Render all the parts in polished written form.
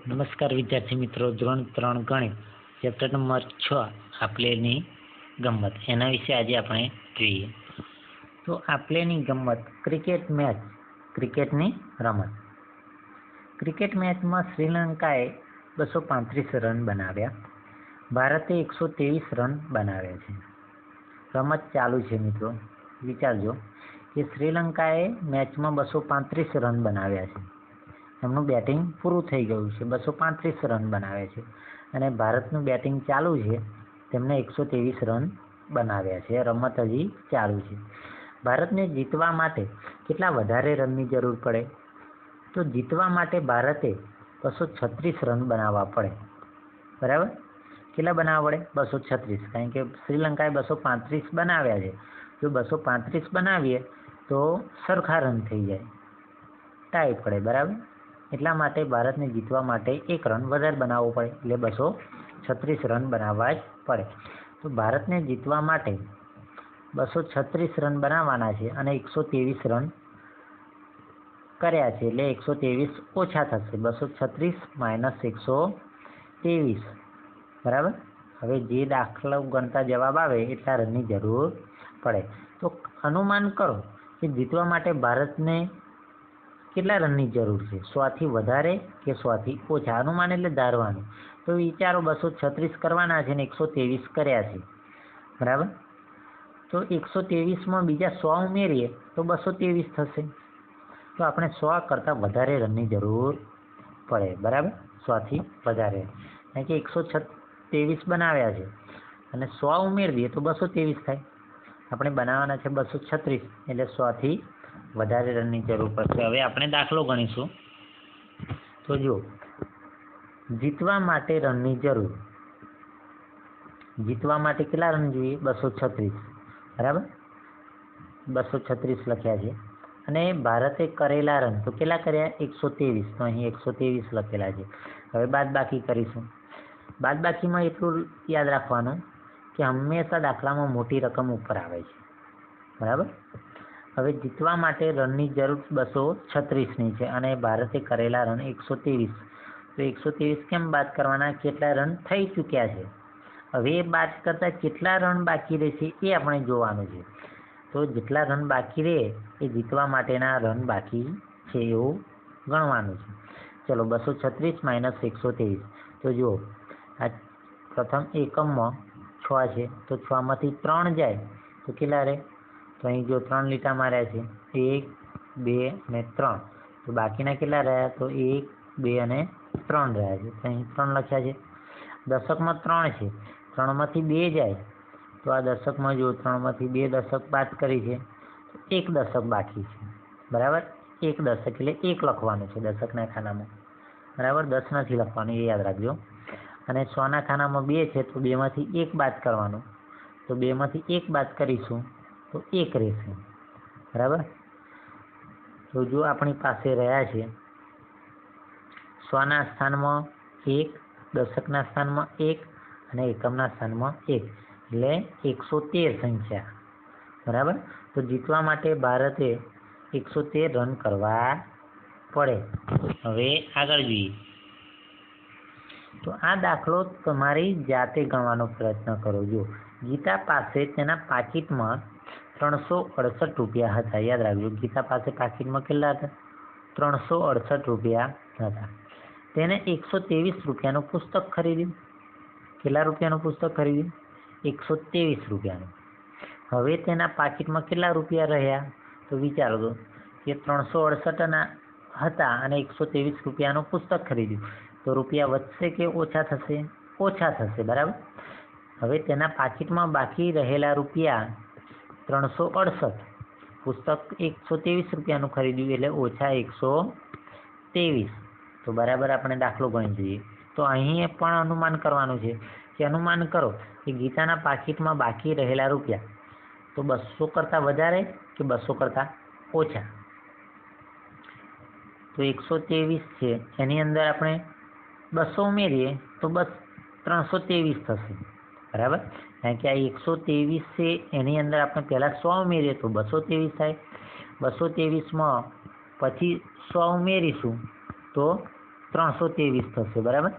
નમસ્કાર વિદ્યાર્થી મિત્રો, ધોરણ 3 ગણિત ચેપ્ટર નંબર 6 આપલેની ગમત એના વિશે આજે આપણે જોઈએ. તો આપલેની ગમત ક્રિકેટની રમત. ક્રિકેટ મેચમાં શ્રીલંકાએ 235 રન બનાવ્યા. ભારતે 123 રન બનાવ્યા છે. રમત ચાલુ છે મિત્રો. વિચારજો કે શ્રીલંકાએ મેચમાં 235 રન બનાવ્યા છે. એમનું બેટિંગ પૂરું થઈ ગયું છે, 235 રન બનાવ્યા છે, અને ભારતનું બેટિંગ ચાલુ છે, તેમણે 123 રન બનાવ્યા છે. રમત હજી ચાલુ છે. ભારતને જીતવા માટે કેટલા વધારે રનની જરૂર પડે? તો જીતવા માટે ભારતે 236 રન બનાવવા પડે. બરાબર? કેટલા બનાવવા પડે? 236. કારણ કે શ્રીલંકાએ 235 બનાવ્યા છે. જો 235 બનાવીએ તો સરખા રન થઈ જાય, ટાઈ પડે. બરાબર? એટલા માટે ભારતને જીતવા માટે 1 રન વધારે બનાવવો પડે, એટલે 236 રન બનાવવા જ પડે. તો ભારતને જીતવા માટે 236 રન બનાવવાના છે અને 123 રન કર્યા છે, એટલે 123 ઓછા થશે. 236 - 123. બરાબર? હવે જે દાખલો ગણતા જવાબ આવે એટલા રનની જરૂર પડે. તો અનુમાન કરો કે જીતવા માટે ભારતને કેટલા રનની જરૂર છે? 100થી વધારે કે 100થી ઓછા? અનુમાન એટલે ધારવાનું. તો વિચારો, 236 કરવાના છે ને 123 કર્યા છે. બરાબર? તો 123માં બીજા 100 ઉમેરીએ તો 223 થશે. તો આપણે 100 કરતાં વધારે રનની જરૂર પડે. બરાબર? 100થી વધારે. કારણ કે 123 બનાવ્યા છે અને 100 ઉમેરી દઈએ તો 223 થાય. આપણે બનાવવાના છે 236, એટલે 100થી વધારે રનની જરૂર પડશે. હવે આપણે દાખલો ગણીશું. તો જુઓ, જીતવા માટે રનની જરૂર. જીતવા માટે કેટલા રન જોઈએ? 236. બરાબર? 236 લખ્યા છે. અને ભારતે કરેલા રન તો કેટલા કર્યા? 123. તો અહીં 123 લખેલા છે. હવે બાદબાકી કરીશું. બાદબાકીમાં એટલું યાદ રાખવાનું કે હંમેશા દાખલામાં મોટી રકમ ઉપર આવે છે. બરાબર? હવે જીતવા માટે રનની જરૂર 236ની છે અને ભારતે કરેલા રન 123. તો 123 કેમ બાદ કરવાના? કેટલા રન થઈ ચૂક્યા છે. હવે એ બાદ કરતાં કેટલા રન બાકી રહેશે એ આપણે જોવાનું છે. તો જેટલા રન બાકી રહે એ જીતવા માટેના રન બાકી છે એવું ગણવાનું છે. ચલો, 236 - 123. તો જુઓ, આ પ્રથમ એકમમાં 6 છે, તો 6માંથી 3 જાય તો કેટલા રહે? તો અહીં જો 3 લીટા માર્યા છે, 1, 2 અને 3. તો બાકીના કેટલા રહ્યા? તો 1, 2 અને 3 રહ્યા છે. તો અહીં 3 લખ્યા છે. દશકમાં 3 છે, 3માંથી 2 જાય તો આ દશકમાં જો 3માંથી 2 દશક બાદ કરી છે, તો 1 દશક બાકી છે. બરાબર? 1 દશક એટલે 1 લખવાનું છે દશકના ખાનામાં. બરાબર? 10 નથી લખવાનું, એ યાદ રાખજો. અને 100ના ખાનામાં 2 છે, તો 2માંથી 1 બાદ કરવાનું. તો 2માંથી 1 બાદ કરીશું તો 1 રહેશે. બરાબર? તો જો આપણી પાસે રહ્યા છે 100ના સ્થાનમાં 1, દશકના સ્થાનમાં 1 અને એકમના સ્થાનમાં 1, એટલે 113 સંખ્યા. બરાબર? તો જીતવા માટે ભારતે 113 રન કરવા પડે. હવે આગળ જોઈએ. તો આ દાખલો તમારી જાતે ગણવાનો પ્રયત્ન કરો. જો ગીતા પાસે તેના પાકીટમાં 368 રૂપિયા હતા. યાદ રાખજો, ગીતા પાસે પાકીટમાં કેટલા હતા? 368 રૂપિયા હતા. તેને 123 રૂપિયાનું પુસ્તક ખરીદ્યું. કેટલા રૂપિયાનું પુસ્તક ખરીદ્યું? 123 રૂપિયાનું. હવે તેના પાકીટમાં કેટલા રૂપિયા રહ્યા? તો વિચારો તો કે 368 હતા અને 123 રૂપિયાનું પુસ્તક ખરીદ્યું. તો રૂપિયા વધશે કે ઓછા થશે? ઓછા થશે. બરાબર? હવે તેના પાકીટમાં બાકી રહેલા રૂપિયા 368. પુસ્તક 123 રૂપિયાનું ખરીદ્યું એટલે ઓછા 123. તો બરાબર આપણે દાખલો ગણી દઈએ. તો અહીં પણ અનુમાન કરવાનું છે કે અનુમાન કરો કે ગીતાના પાકીટમાં બાકી રહેલા રૂપિયા તો 200 કરતાં વધારે કે 200 કરતાં ઓછા? તો 123 છે, એની અંદર આપણે 200 ઉમેરીએ તો 323 થશે. બરાબર? કારણ કે આ 123 છે, એની અંદર આપણે પહેલાં 100 ઉમેરીએ તો 223 થાય. 223માં પછી 100 ઉમેરીશું તો 323 થશે, બરાબર.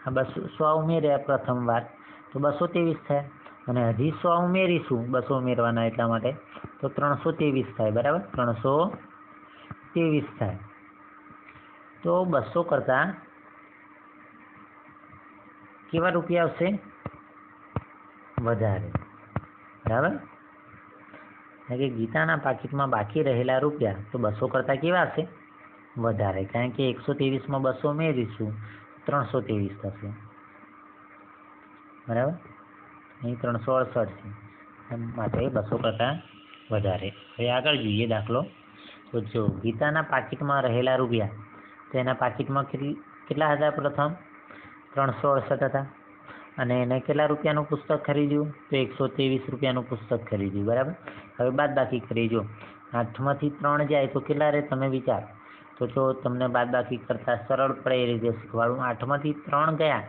આ 100 ઉમેર્યા પ્રથમ વાર તો 223 થાય, અને હજી 100 ઉમેરીશું 200 ઉમેરવાના એટલા માટે તો 323 થાય, બરાબર. 323 થાય. તો 200 કરતાં કેવા રૂપિયા આવશે? વધારે, બરાબર. કારણ કે ગીતાના પાકીટમાં બાકી રહેલા રૂપિયા તો 200 કરતાં કેવા હશે? વધારે. કારણ કે 123માં 200 ઉમેરીશું 323 થશે, બરાબર. અહીં 368 છે, એમ માટે 200 કરતાં વધારે. હવે આગળ જોઈએ દાખલો. તો જો ગીતાના પાકીટમાં રહેલા રૂપિયા, તો એના પાકીટમાં કેટલા હતા? પ્રથમ 368 હતા, અને એને કેટલા રૂપિયાનું પુસ્તક ખરીદ્યું? તો 123 રૂપિયાનું પુસ્તક ખરીદ્યું, બરાબર. હવે બાદબાકી કરી. જો 8માંથી 3 જાય તો કેટલા રહે? તમે વિચાર. તો જો તમને બાદબાકી કરતાં સરળ પડે એ રીતે શીખવાડું. 8માંથી 3 ગયા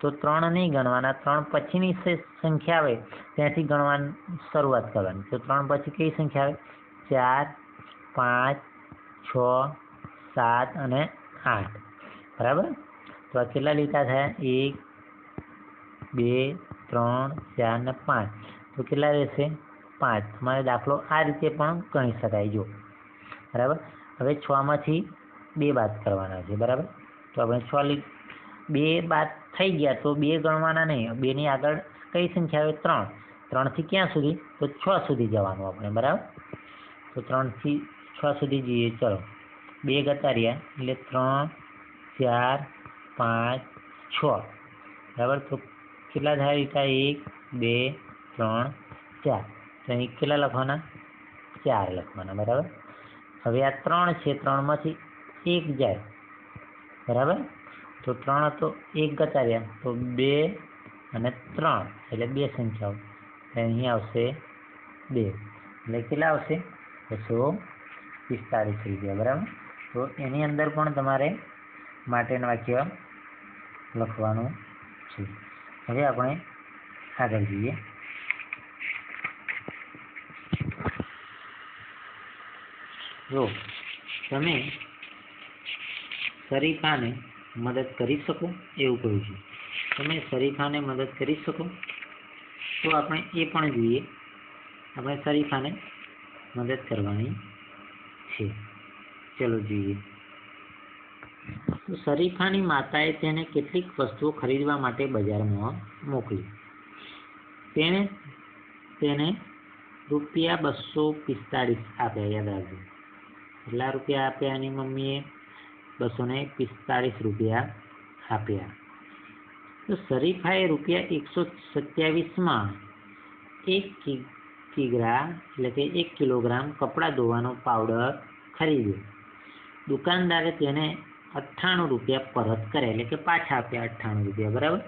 તો 3 નહીં ગણવાના, 3 પછીની સંખ્યા આવે ત્યાંથી ગણવાની શરૂઆત કરવાની. તો 3 પછી કઈ સંખ્યા આવે? 4, 5, 6, 7 અને 8, બરાબર. તો આ કેટલા લીટા થયા? 1, 2, 3, 4 અને 5. તો કેટલા રહેશે? 5. તમારે દાખલો આ રીતે પણ ગણી શકાય. જો, બરાબર. હવે 6માંથી 2 બાદ કરવાના છે, બરાબર. તો આપણે 2 બાદ થઈ ગયા તો 2 ગણવાના નહીં. 2ની આગળ કઈ સંખ્યા આવે? 3. 3થી ક્યાં સુધી? તો 6 સુધી જવાનું આપણે, બરાબર. તો 3થી 6 સુધી જઈએ. ચલો 2 ગતા રહ્યા એટલે 3, 4, 5, 6, બરાબર. તો કેટલા થાય લીટા? 1, 2, 3, 4. તો અહીં કેટલા લખવાના? 4 લખવાના, બરાબર. હવે આ 3 છે, 3માંથી 1 જાય, બરાબર. તો 3 હતો, 1 ગતા રહ્યા તો 2 અને 3 એટલે 2 સંખ્યાઓ. અહીં આવશે 2 એટલે કેટલા આવશે? 245 રૂપિયા, બરાબર. તો એની અંદર પણ તમારે માટેનું વાક્ય લખવાનું છે. હવે આપણે આગળ જઈએ. જો તમે શરીફાને મદદ કરી શકો એવું કહ્યું છે. તમે શરીફાને મદદ કરી શકો તો આપણે એ પણ જોઈએ. આપણે શરીફાને મદદ કરવાની છે. ચલો જોઈએ. તો શરીફાની માતાએ તેને કેટલીક વસ્તુઓ ખરીદવા માટે બજારમાં મોકલી. તેણે તેને રૂપિયા 245 આપ્યા. યાદ રાખજો, કેટલા રૂપિયા આપ્યા? એની મમ્મીએ 245 રૂપિયા આપ્યા. તો શરીફાએ રૂપિયા 127માં 1 કિગ્રા એટલે કે 1 કિલોગ્રામ કપડાં ધોવાનો પાવડર ખરીદ્યો. દુકાનદારે તેને 98 રૂપિયા પરત કર્યા, એટલે કે પાછા આપ્યા 98 રૂપિયા, બરાબર.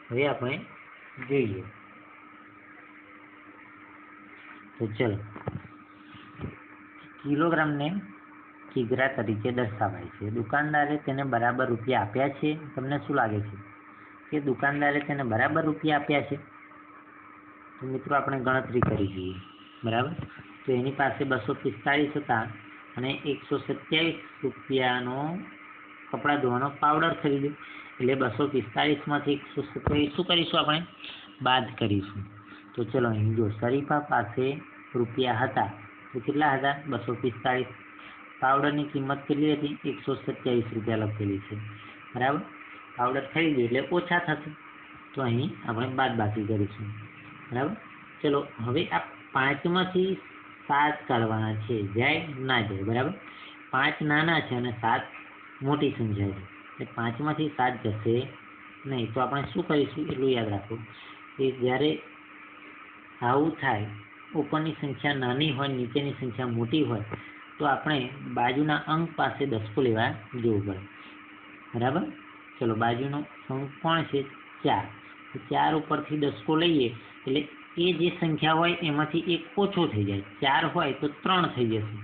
હવે આપણે જોઈએ. તો ચલો, કિલોગ્રામને કિગ્રા તરીકે દર્શાવાય છે. દુકાનદારે તેને બરાબર રૂપિયા આપ્યા છે. તમને શું લાગે છે કે દુકાનદારે તેને બરાબર રૂપિયા આપ્યા છે? તો મિત્રો આપણે ગણતરી કરી જોઈએ, બરાબર. તો એની પાસે 245 હતા અને 127 રૂપિયાનો કપડાં ધોવાનો પાવડર ખરીદ્યો. એટલે 245માંથી 127 શું કરીશું? આપણે બાદ કરીશું. તો ચલો અહીં જો શરીફા પાસે રૂપિયા હતા તો કેટલા હતા? 245. પાવડરની કિંમત કેટલી હતી? 127 રૂપિયા લખેલી છે, બરાબર. પાવડર ખરીદ્યો એટલે ઓછા થશે, તો અહીં આપણે બાદબાકી કરીશું, બરાબર. ચલો હવે આ 5માંથી 7 કાઢવાના છે. જાય ના જાય, બરાબર. 5 નાના છે અને 7 મોટી સંખ્યા છે, એટલે 5માંથી 7 જશે નહીં. તો આપણે શું કરીશું એટલું યાદ રાખો કે જ્યારે આવું થાય, ઉપરની સંખ્યા નાની હોય, નીચેની સંખ્યા મોટી હોય, તો આપણે બાજુના અંક પાસે દસકો લેવા જવું પડે, બરાબર. ચલો બાજુનો અંક કોણ છે? 4. તો 4 ઉપરથી દસકો લઈએ એટલે એ જે સંખ્યા હોય એમાંથી 1 ઓછો થઈ જાય. 4 હોય તો 3 થઈ જશે.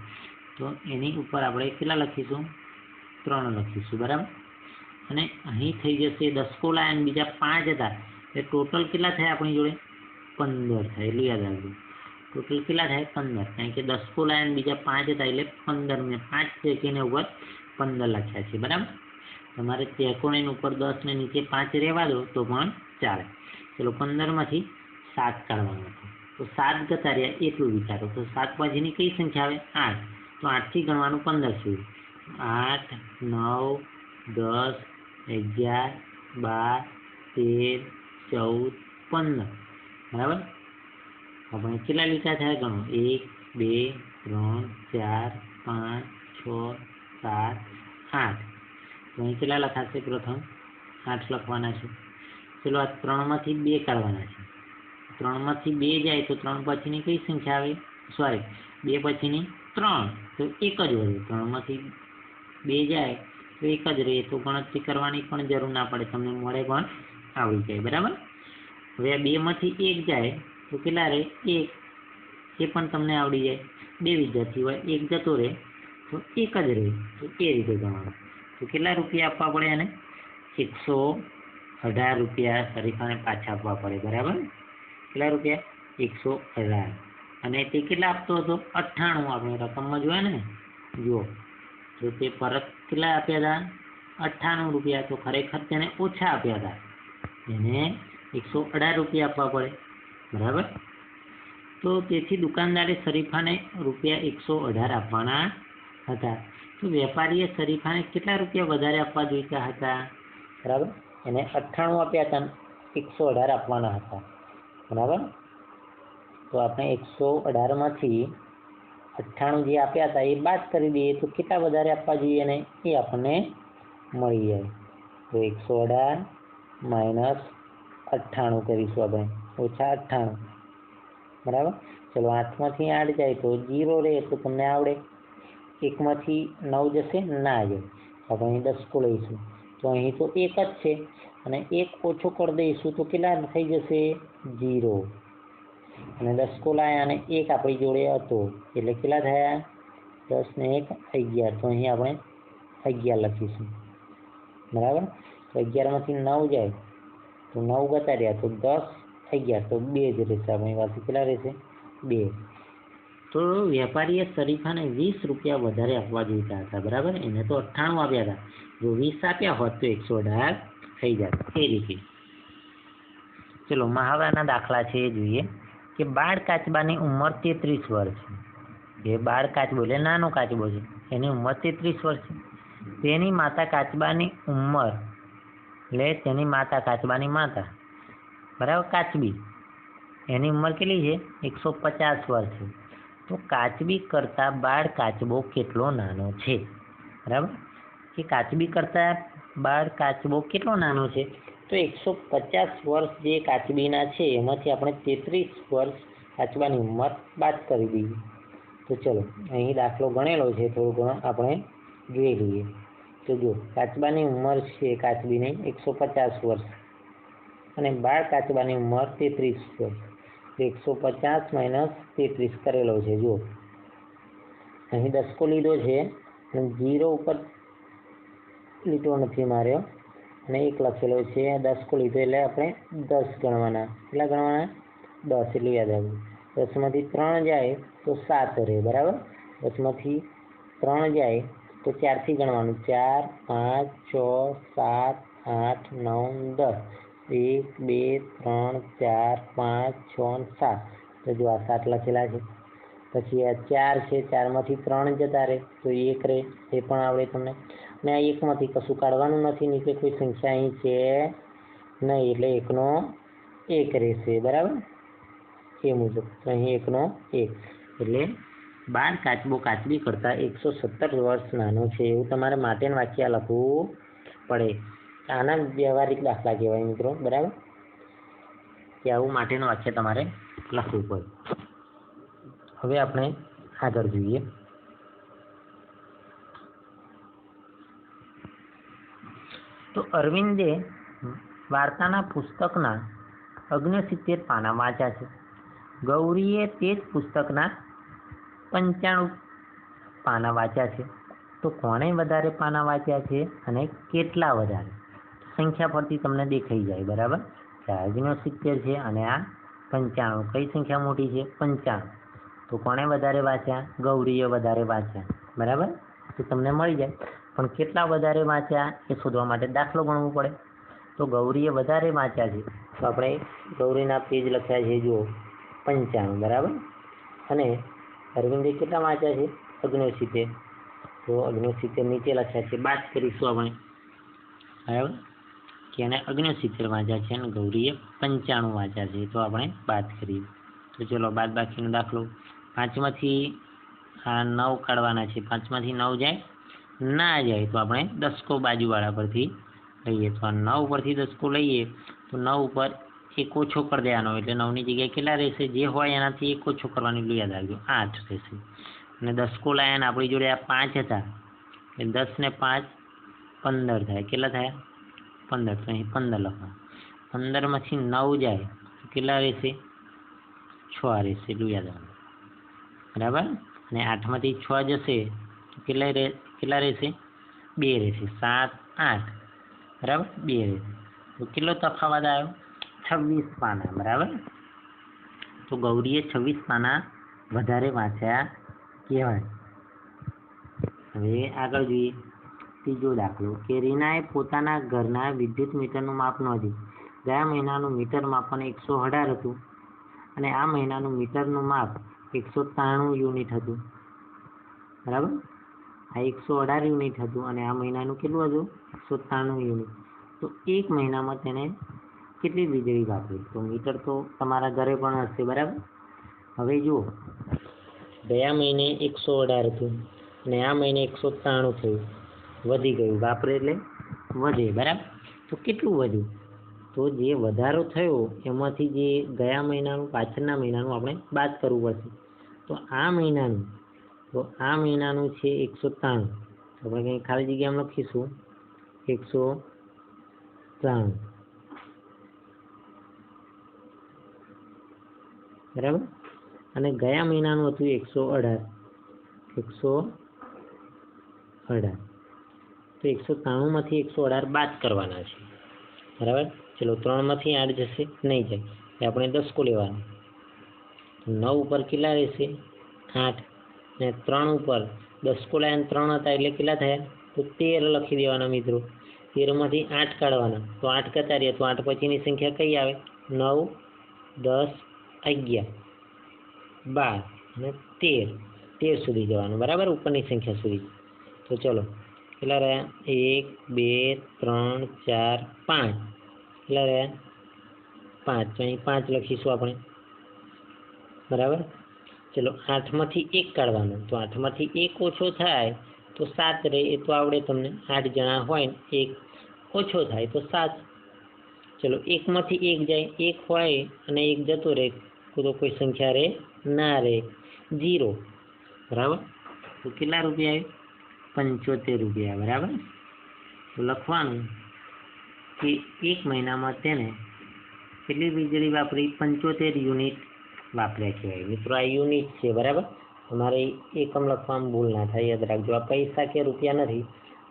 તો એની ઉપર આપણે કેટલા લખીશું? 3 લખીશું, બરાબર. અને અહીં થઈ જશે દસકો લાયા અને બીજા 5 હતા એટલે ટોટલ કેટલા થાય આપણી જોડે? 15 થાય. એટલું યાદ રાખજો. ટોટલ કેટલા થાય? 15. કારણ કે દસકો લાયા અને બીજા 5 હતા એટલે 15 ને 5 છે કે એને ઉપર 15 લખ્યા છે, બરાબર. તમારે ત્રિકોણ ઉપર 10 ને નીચે 5 રહેવા દો તો પણ ચાલે. ચલો 15માંથી 7 કાઢવાનું હતું, તો 7 જતા રહ્યા એટલું વિચારો. તો 7 પછીની કઈ સંખ્યા આવે? 8. તો 8થી ગણવાનું 15 સુધી. 8, 9, 10, 11, 12, 13, 14, 15, બરાબર. આપણે કેટલા લીટા થયા ગણો? 1, 2, 3, 4, 5, 6, 7, 8. તો અહીં કેટલા લખાશે? પ્રથમ 8 લખવાના છે. ચલો આ 3માંથી 2 કાઢવાના છે. 3માંથી 2 જાય તો 3 પછીની કઈ સંખ્યા આવે? સોરી, 2 પછીની 3, તો 1 જ વધે. 3માંથી 2 જાય તો 1 જ રહે, તો ગણતરી કરવાની પણ જરૂર ના પડે, તમને મળે પણ આવડી જાય, બરાબર. હવે આ 2માંથી 1 જાય તો કેટલા રહે? 1. એ પણ તમને આવડી જાય. 2 વિદ્યાર્થી હોય, 1 જતો રહે તો 1 જ રહે, તો એ રીતે ગણવાનું. તો કેટલા રૂપિયા આપવા પડે? અને 118 રૂપિયા શરીફાને પાછા આપવા પડે, બરાબર. કેટલા રૂપિયા? 118. અને તે કેટલા આપતો હતો? 98. આપણે રકમમાં જોયા ને, જુઓ. તો તે પરત કેટલા આપ્યા હતા? 98 રૂપિયા. તો ખરેખર તેને ઓછા આપ્યા હતા, એને 118 રૂપિયા આપવા પડે, બરાબર. તો તેથી દુકાનદારે શરીફાને રૂપિયા 118 આપવાના હતા. તો વેપારીએ શરીફાને કેટલા રૂપિયા વધારે આપવા જોઈતા હતા? બરાબર. એને 98 આપ્યા હતા, 118 આપવાના હતા, બરાબર. તો આપણે 118માંથી 98 જે આપ્યા હતા એ બાદ કરી દઈએ તો કેટલા વધારે આપવા જોઈએ એને એ આપણને મળી જાય. તો 118 - 98 કરીશું આપણે, ઓછા 98, બરાબર. ચલો 8માંથી 8 જાય તો 0 રહે, તો તમને આવડે. 1માંથી 9 જશે? ના જાય. આપણે અહીં 10 લઈશું તો અહીં તો 1 જ છે, અને 1 ઓછો કરી દઈશું તો કેટલા થઈ જશે? 0. અને 10 લાયા અને 1 આપણી જોડે હતો એટલે કેટલા થયા? 10 ને 1 11. તો અહીં આપણે 11 લખીશું, બરાબર. તો 11માંથી 9 જાય તો 9 જતા રહ્યા, તો 10, 11, તો 2 જ રહેશે આપણી પાસે. કેટલા રહેશે? 2. તો વેપારીએ શરીફાને 20 રૂપિયા વધારે આપવા જોઈતા હતા, બરાબર. એને તો 98 આપ્યા હતા, જો 20 આપ્યા હોત તો 118 થઈ જાય. એ રીતે. ચલો મહાવરાના દાખલા છે એ જોઈએ. કે બાળ કાચબાની ઉંમર 33 વર્ષ છે. જે બાળ કાચબો એટલે નાનો કાચબો છે, એની ઉંમર 33 વર્ષ છે. તેની માતા કાચબાની ઉંમર એટલે તેની માતા કાચબાની માતા, બરાબર, કાચબી, એની ઉંમર કેટલી છે? 150 વર્ષ છે. તો કાચબી કરતાં બાળ કાચબો કેટલો નાનો છે? બરાબર. કે કાચબી કરતાં બાળ કાચબો કેટલો નાનો છે? તો 150 વર્ષ જે કાચબીના છે એમાંથી આપણે 33 વર્ષ કાચબાની ઉંમર બાદ કરી દઈએ. તો ચલો અહીં દાખલો ગણેલો છે, થોડું ઘણું આપણે જોઈ લઈએ. તો જો કાચબાની ઉંમર છે કાચબીની 150 વર્ષ અને બાળ કાચબાની ઉંમર 33 વર્ષ. 150 - 33 કરેલો છે. જો અહીં 10 લીધો છે અને 0 ઉપર લીટો નથી માર્યો અને 1 લખેલો છે. 10 લીધો એટલે આપણે 10 ગણવાના. કેટલા ગણવાના? 10. એટલે યાદ આવ્યું. 10માંથી 3 જાય તો 7 રહે, બરાબર. 10માંથી 3 જાય તો 4થી ગણવાનું. 4, 5, 6, 7, 8, 9, 10. 1, 2, 3, 4, 5, 6, 7. તો જો આ 7 લખેલા છે. પછી આ 4 છે, 4માંથી 3 જતા રહે તો 1 રહે, એ પણ આવડે તમને. અને આ 1માંથી કશું કાઢવાનું નથી, નીચે કોઈ સંખ્યા અહીં છે નહીં, એટલે 1નો 1 રહેશે, બરાબર. એ મુજબ અહીં 1નો 1, એટલે બાળ કાચબો કાચબી કરતાં 117 વર્ષ નાનો છે એવું તમારે માટેનું વાક્ય લખવું પડે. આના વ્યવહારિક દાખલા કહેવાય મિત્રો, બરાબર. કે આવું માટેનું વાક્ય તમારે લખવું પડે. હવે આપણે આગળ જોઈએ. તો અરવિંદે વાર્તાના પુસ્તકના 69 પાના વાંચ્યા છે. ગૌરીએ તે જ પુસ્તકના 95 પાના વાંચ્યા છે. તો કોણે વધારે પાના વાંચ્યા છે અને કેટલા વધારે? સંખ્યા પરથી તમને દેખાઈ જાય, બરાબર. 69 છે અને આ 95. કઈ સંખ્યા મોટી છે? 95. તો કોણે વધારે વાંચ્યા? ગૌરીએ વધારે વાંચ્યા, બરાબર. તો તમને મળી જાય. પણ કેટલા વધારે વાંચ્યા એ શોધવા માટે દાખલો ગણવું પડે. તો ગૌરીએ વધારે વાંચ્યા છે, તો આપણે ગૌરીના પેજ લખ્યા છે જુઓ 95, બરાબર. અને અરવિંદે કેટલા વાંચ્યા છે? 69. તો 69 નીચે લખ્યા છે, બાદ કરીશું આપણે, બરાબર, કે એને 69 વાંચ્યા છે અને ગૌરીએ 95 વાંચ્યા છે, તો આપણે બાદ કરીએ. તો ચલો બાદ બાકીનો દાખલો. 5માંથી 9 કાઢવાના છે. 5માંથી 9 જાય? ના જાય. તો આપણે દસકો બાજુવાળા પરથી લઈએ. તો આ 9 પરથી દસકો લઈએ તો 9 ઉપર 1 ઓછો કરી દેવાનો, એટલે 9ની જગ્યાએ કેટલા રહેશે? જે હોય એનાથી 1 ઓછો કરવાનું, એટલું યાદ રાખજો, 8 રહેશે. અને દસકો લાયા ને આપણી જોડે આ 5 હતા, એટલે 10 ને 5 15 થાય. કેટલા થયા? 15. તો અહીં 15 લખવા. 15માંથી 9 જાય તો કેટલા રહેશે? 6 રહેશે, એટલું યાદ રાખજો, બરાબર. અને 8માંથી 6 જશે તો કેટલા રહેશે? 2 રહેશે. 7, 8, બરાબર, 2 રહેશે. તો કેટલો તફાવત આવ્યો? 26 પાના, બરાબર. તો ગૌરીએ 26 પાના વધારે વાંચ્યા કહેવાય. હવે આગળ જોઈએ. ત્રીજો દાખલો કે રીનાએ પોતાના ઘરના વિદ્યુત મીટરનું માપ નોંધ્યું. ગયા મહિનાનું મીટર માપન 118 હતું અને આ મહિનાનું મીટરનું માપ 193 યુનિટ હતું, બરાબર. આ 118 યુનિટ હતું અને આ મહિનાનું કેટલું હતું? 193 યુનિટ. તો એક મહિનામાં તેને કેટલી વીજળી વાપરી? તો મીટર તો તમારા ઘરે પણ હશે, બરાબર. હવે જુઓ, ગયા મહિને 118 હતું અને આ મહિને 193 થયું, વધી ગયું. વાપરે એટલે વધે, બરાબર. તો કેટલું વધ્યું? તો જે વધારો થયો એમાંથી જે ગયા મહિનાનું પાછળના મહિનાનું આપણે બાદ કરવું પડશે. તો આ મહિનાનું છે 193. તો આપણે કંઈ ખાલી જગ્યામાં લખીશું 193, બરાબર. અને ગયા મહિનાનું હતું 118. તો 193માંથી 118 બાદ કરવાના છે, બરાબર. ચલો 3માંથી 8 જશે? નહીં જાય. એટલે આપણે દસકો લેવાનો. 9 ઉપર કેટલા રહેશે? 8. અને 3 ઉપર દસકો લાવીને 3 હતા એટલે કેટલા થયા? તો 13 લખી દેવાના મિત્રો. 13માંથી 8 કાઢવાના. તો 8 કરતા રહ્યા તો 8 પછીની સંખ્યા કઈ આવે? 9, 10, 11, 12 અને 13 સુધી જવાનું, બરાબર, ઉપરની સંખ્યા સુધી. તો ચલો કેટલા રહ્યા? 1, 2, 3, 4, 5. કેટલા રહ્યા? 5. તો અહીં 5 લખીશું આપણે, બરાબર. ચલો 8માંથી 1 કાઢવાનું. તો 8માંથી 1 ઓછો થાય તો 7 રહે, એ તો આવડે તમને. 8 જણા હોય ને 1 ઓછો થાય તો 7. ચલો 1માંથી 1 જાય, 1 હોય અને 1 જતો રહે તો કોઈ સંખ્યા રહે ના રહે, 0, બરાબર. તો કેટલા રૂપિયા આવે? 75 રૂપિયા, બરાબર. તો લખવાનું કે એક મહિનામાં તેને કેટલી વીજળી વાપરી? 75 યુનિટ વાપર્યા કહેવાય. મિત્રો આ યુનિટ છે, બરાબર. તમારે એકમ લખવામાં ભૂલ ના થાય, યાદ રાખજો. આ પૈસા કે રૂપિયા નથી,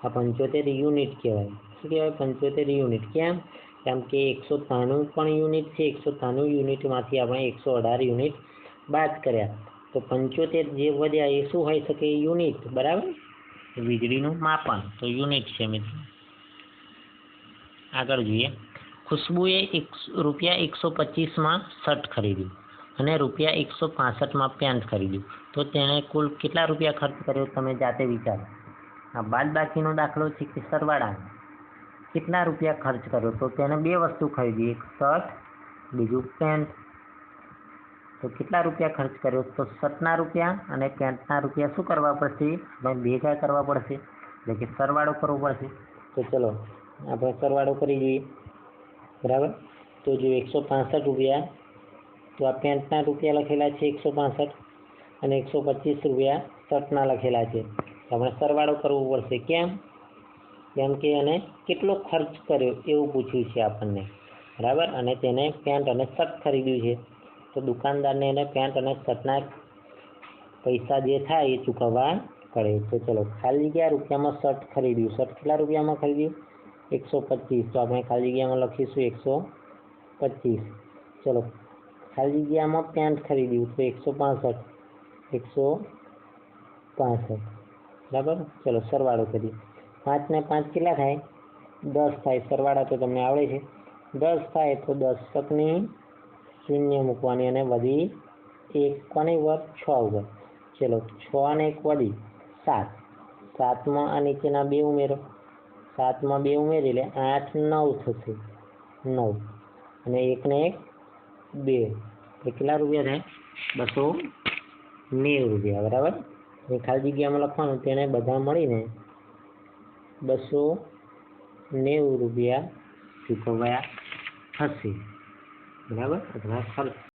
આ 75 યુનિટ કહેવાય. શું કહેવાય? 75 યુનિટ. કેમ કે 193 પણ યુનિટ છે. 193 યુનિટમાંથી આપણે 118 યુનિટ બાદ કર્યા, તો 75 જે વધ્યા એ શું હોઈ શકે? યુનિટ, બરાબર. વીજળીનું માપન તો યુનિટ છે મિત્રો. આગળ જોઈએ. ખુશ્બુએ ₹125માં શર્ટ ખરીદ્યું અને ₹165માં પેન્ટ ખરીદ્યું. તો તેણે કુલ કેટલા રૂપિયા ખર્ચ કર્યો? તમે જાતે વિચારો. આ બાદ બાકીનો દાખલો છે કે સરવાળાનો? કેટલા રૂપિયા ખર્ચ કર્યો? તો તેને 2 વસ્તુ ખરીદી, એક શર્ટ, બીજું પેન્ટ. તો કેટલા રૂપિયા ખર્ચ કર્યો? તો શર્ટના રૂપિયા અને પેન્ટના રૂપિયા શું કરવા પડશે? આપણે ભેગા કરવા પડશે, એટલે કે સરવાળો કરવો પડશે. તો ચલો આપણે સરવાળો કરી જોઈએ, બરાબર. તો જો 165 રૂપિયા, તો આ પેન્ટના રૂપિયા લખેલા છે 165 અને 125 રૂપિયા શર્ટના લખેલા છે. તો આપણે સરવાળો કરવો પડશે. કેમ કે એને કેટલો ખર્ચ કર્યો એવું પૂછ્યું છે આપણને, બરાબર. અને તેને પેન્ટ અને શર્ટ ખરીદ્યું છે, તો દુકાનદારને એને પેન્ટ અને શર્ટના પૈસા જે થાય એ ચૂકવવા પડે. તો ચલો ખાલી જગ્યા રૂપિયામાં શર્ટ ખરીદ્યું. શર્ટ કેટલા રૂપિયામાં ખરીદ્યું? 125. તો આપણે ખાલી જગ્યામાં લખીશું 125. ચલો ખાલી જગ્યામાં પેન્ટ ખરીદ્યું તો 165, બરાબર. ચલો સરવાળો કરીએ. 5 ને 5 કેટલા થાય? 10 થાય. સરવાળા તો તમને આવડે છે. 10 થાય તો દશકની શૂન્ય મૂકવાની અને વધી 1 કોની ઉપર? 6 ઉપર. ચલો 6 અને 1 વધી 7. 7માં આ નીચેના 2 ઉમેરો. 7માં 2 ઉમેરી એટલે 8 9 થશે. 9 અને 1 ને 1 2 એટલે કેટલા રૂપિયા થાય? 290 રૂપિયા. બરાબર. એ ખાલી જગ્યામાં લખવાનું, તેને બધા મળીને 290 રૂપિયા ચૂકવ્યા થશે. બરાબર. અથવા ખર્ચ